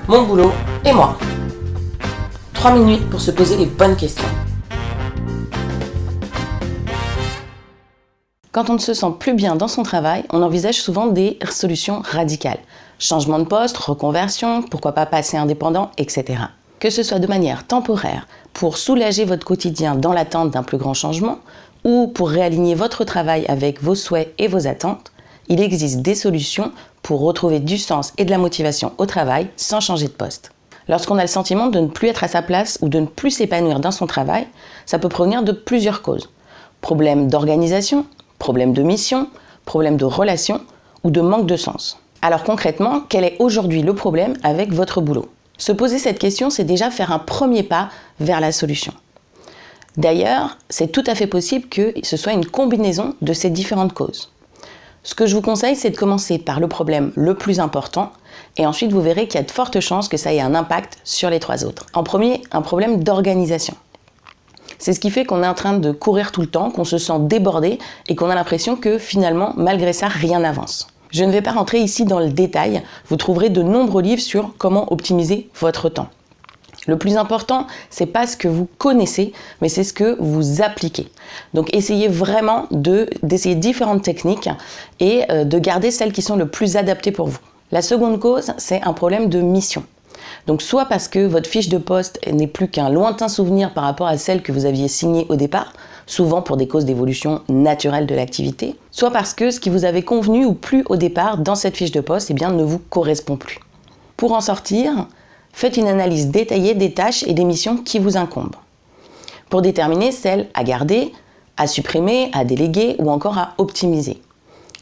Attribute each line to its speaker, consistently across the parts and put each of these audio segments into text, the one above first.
Speaker 1: mon boulot et moi. 3 minutes pour se poser les bonnes questions. Quand on ne se sent plus bien dans son travail, on envisage souvent des solutions radicales. Changement de poste, reconversion, pourquoi pas passer indépendant, etc. Que ce soit de manière temporaire, pour soulager votre quotidien dans l'attente d'un plus grand changement, ou pour réaligner votre travail avec vos souhaits et vos attentes, il existe des solutions pour retrouver du sens et de la motivation au travail sans changer de poste. Lorsqu'on a le sentiment de ne plus être à sa place ou de ne plus s'épanouir dans son travail, ça peut provenir de plusieurs causes. Problèmes d'organisation, problèmes de mission, problèmes de relation ou de manque de sens. Alors concrètement, quel est aujourd'hui le problème avec votre boulot ? Se poser cette question, c'est déjà faire un premier pas vers la solution. D'ailleurs, c'est tout à fait possible que ce soit une combinaison de ces différentes causes. Ce que je vous conseille, c'est de commencer par le problème le plus important et ensuite vous verrez qu'il y a de fortes chances que ça ait un impact sur les 3 autres. En premier, un problème d'organisation. C'est ce qui fait qu'on est en train de courir tout le temps, qu'on se sent débordé et qu'on a l'impression que finalement, malgré ça, rien n'avance. Je ne vais pas rentrer ici dans le détail, vous trouverez de nombreux livres sur comment optimiser votre temps. Le plus important, c'est pas ce que vous connaissez, mais c'est ce que vous appliquez. Donc essayez vraiment d'essayer différentes techniques et de garder celles qui sont le plus adaptées pour vous. La seconde cause, c'est un problème de mission. Donc soit parce que votre fiche de poste n'est plus qu'un lointain souvenir par rapport à celle que vous aviez signée au départ, souvent pour des causes d'évolution naturelle de l'activité, soit parce que ce qui vous avait convenu ou plu au départ dans cette fiche de poste ne vous correspond plus. Pour en sortir, faites une analyse détaillée des tâches et des missions qui vous incombent, pour déterminer celles à garder, à supprimer, à déléguer ou encore à optimiser.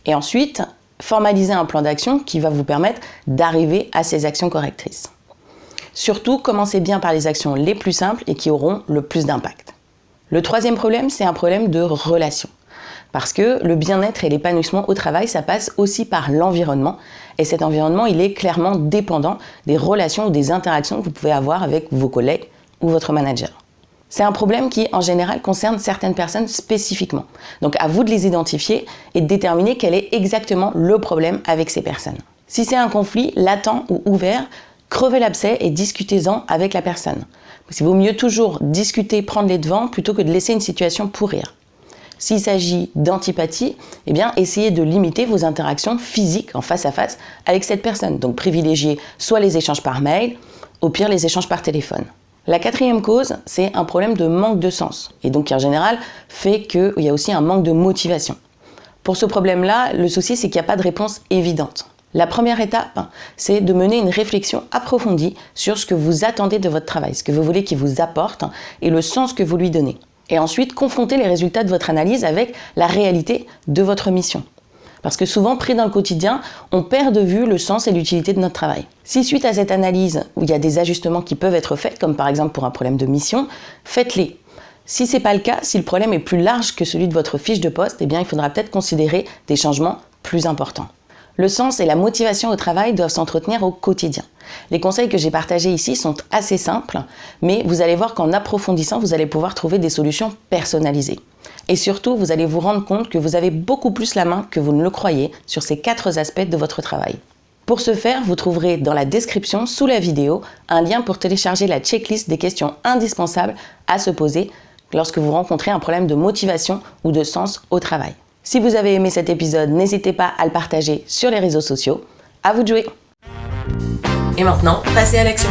Speaker 1: Et ensuite, formalisez un plan d'action qui va vous permettre d'arriver à ces actions correctrices. Surtout, commencez bien par les actions les plus simples et qui auront le plus d'impact. Le troisième problème, c'est un problème de relation. Parce que le bien-être et l'épanouissement au travail, ça passe aussi par l'environnement. Et cet environnement, il est clairement dépendant des relations ou des interactions que vous pouvez avoir avec vos collègues ou votre manager. C'est un problème qui, en général, concerne certaines personnes spécifiquement. Donc, à vous de les identifier et de déterminer quel est exactement le problème avec ces personnes. Si c'est un conflit latent ou ouvert, crevez l'abcès et discutez-en avec la personne. Il vaut mieux toujours discuter, prendre les devants, plutôt que de laisser une situation pourrir. S'il s'agit d'antipathie, essayez de limiter vos interactions physiques en face à face avec cette personne. Donc privilégiez soit les échanges par mail, au pire les échanges par téléphone. La quatrième cause, c'est un problème de manque de sens. Et donc qui en général fait qu'il y a aussi un manque de motivation. Pour ce problème-là, le souci c'est qu'il n'y a pas de réponse évidente. La première étape, c'est de mener une réflexion approfondie sur ce que vous attendez de votre travail, ce que vous voulez qu'il vous apporte et le sens que vous lui donnez. Et ensuite, confronter les résultats de votre analyse avec la réalité de votre mission. Parce que souvent, pris dans le quotidien, on perd de vue le sens et l'utilité de notre travail. Si suite à cette analyse, où il y a des ajustements qui peuvent être faits, comme par exemple pour un problème de mission, faites-les. Si ce n'est pas le cas, si le problème est plus large que celui de votre fiche de poste, il faudra peut-être considérer des changements plus importants. Le sens et la motivation au travail doivent s'entretenir au quotidien. Les conseils que j'ai partagés ici sont assez simples, mais vous allez voir qu'en approfondissant, vous allez pouvoir trouver des solutions personnalisées. Et surtout, vous allez vous rendre compte que vous avez beaucoup plus la main que vous ne le croyez sur ces 4 aspects de votre travail. Pour ce faire, vous trouverez dans la description sous la vidéo un lien pour télécharger la checklist des questions indispensables à se poser lorsque vous rencontrez un problème de motivation ou de sens au travail. Si vous avez aimé cet épisode, n'hésitez pas à le partager sur les réseaux sociaux. À vous de jouer! Et maintenant, passez à l'action!